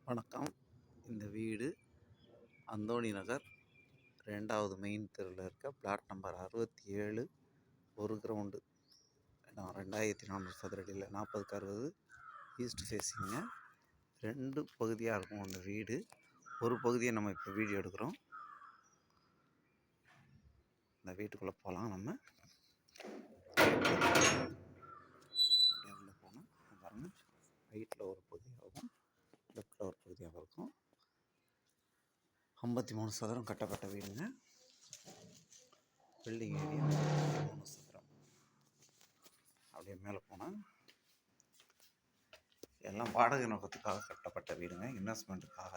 வணக்கம். இந்த வீடு அந்தோணி நகர் 2வது மெயின் தெருவில் இருக்க பிளாட் நம்பர் 67. ஒரு கிரவுண்டு 2400 சதுரடியில் 40க்கு 60 ஈஸ்ட் ஃபேஸிங்க. 2 பகுதியாக இருக்கும் அந்த வீடு. ஒரு பகுதியை நம்ம இப்போ வீடியோ எடுக்கிறோம். இந்த வீட்டுக்குள்ளே போகலாம். நம்ம உள்ளே போனால் பாருங்கள், ரைட்டில் ஒரு பகுதியாகவும் லெஃப்டில் ஒரு பகுதியாக இருக்கும். 53 சதுரம் கட்டப்பட்ட வீடுங்க. பில்டிங் ஏரியா 53 சதுரம். அப்படியே மேலே போனால் எல்லாம் வாடகை நோக்கத்துக்காக கட்டப்பட்ட வீடுங்க, இன்வெஸ்ட்மெண்ட்டுக்காக.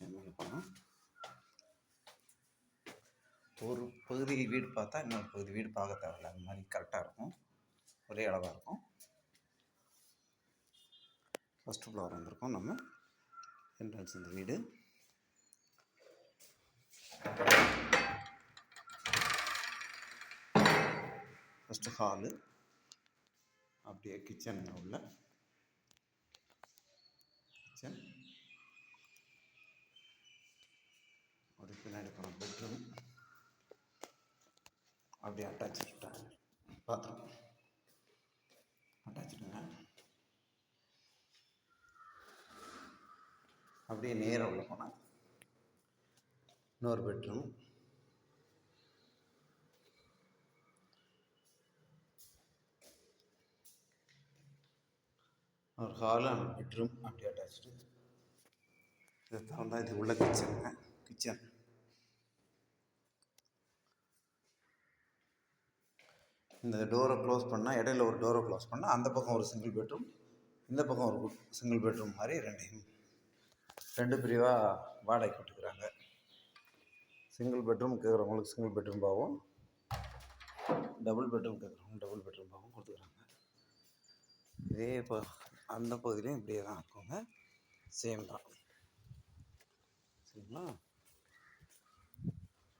மேலே போனால் ஒரு பகுதி வீடு பார்த்தா இன்னொரு பகுதி வீடு பார்க்க தேவையில்ல, அந்த மாதிரி கரெக்டாக இருக்கும், ஒரே அளவாக இருக்கும். ஃபஸ்ட்டு ஃப்ளோர் வந்திருக்கோம் நம்ம. என்ட்ரன்ஸ் இந்த வீடு. ஃபஸ்ட்டு ஹாலு, அப்படியே கிச்சன் உள்ள கிச்சன், ஒரு பின்னாடி போன பெட்ரூம், அப்படியே அட்டாச்சு பாத்ரூம் அட்டாச்சுடுங்க. அப்படியே நேராக உள்ள போனால் இன்னொரு பெட்ரூம், ஒரு ஹாலு அண்ட் பெட்ரூம் அப்படியே அட்டாச்சு. இதை திறந்தா இது உள்ள கிச்சனுங்க. கிச்சன் இந்த டோரை க்ளோஸ் பண்ணால், இடையில ஒரு டோரை க்ளோஸ் பண்ணால் அந்த பக்கம் ஒரு சிங்கிள் பெட்ரூம், இந்த பக்கம் ஒரு சிங்கிள் பெட்ரூம் மாதிரி ரெண்டு பிரிவாக வாடகை விட்டுக்கிறாங்க. சிங்கிள் பெட்ரூம் கேட்குறவங்களுக்கு சிங்கிள் பெட்ரூம் பாகவும், டபுள் பெட்ரூம் கேட்குறவங்க டபுள் பெட்ரூம் பாகவும் கொடுத்துக்கிறாங்க. இதே இப்போ அந்த பகுதியிலையும் இப்படியே தான் இருக்குங்க, சேம் தான். சரிங்களா?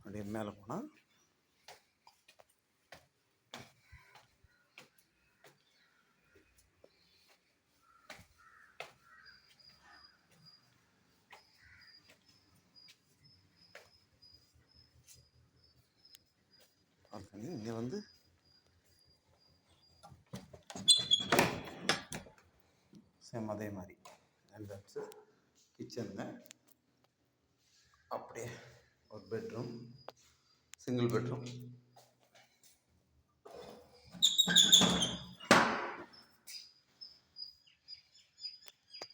அப்படியே மேலே போனால் இங்கே வந்து சேம் அதே மாதிரி என்ட்ரன்ஸு கிச்சனுங்க. அப்படியே ஒரு பெட்ரூம், சிங்கிள் பெட்ரூம்,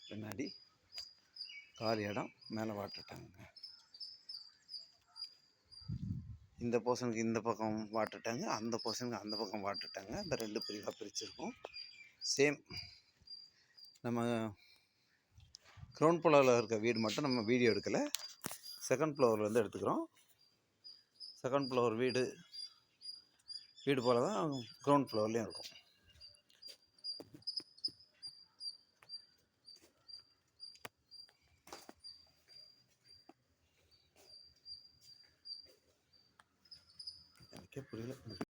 பின்னாடி காலி இடம், மேலே வாட்டர் டேங்குங்க. இந்த போர்ஷனுக்கு இந்த பக்கம் வாட்டர் டேங்கு, அந்த போர்ஷனுக்கு அந்த பக்கம் வாட்டர் டேங்கு. இந்த 2 பிரிவாக பிரிச்சுருக்கோம். சேம் நம்ம கிரவுண்ட் ஃப்ளோரில் இருக்க வீடு மட்டும் நம்ம வீடியோ எடுக்கலை, செகண்ட் ஃப்ளோர்லேருந்து எடுத்துக்கிறோம். செகண்ட் ஃப்ளோர் வீடு போல் தான் கிரவுண்ட் ஃப்ளோர்லேயும் இருக்கும். எனக்கே புரியல.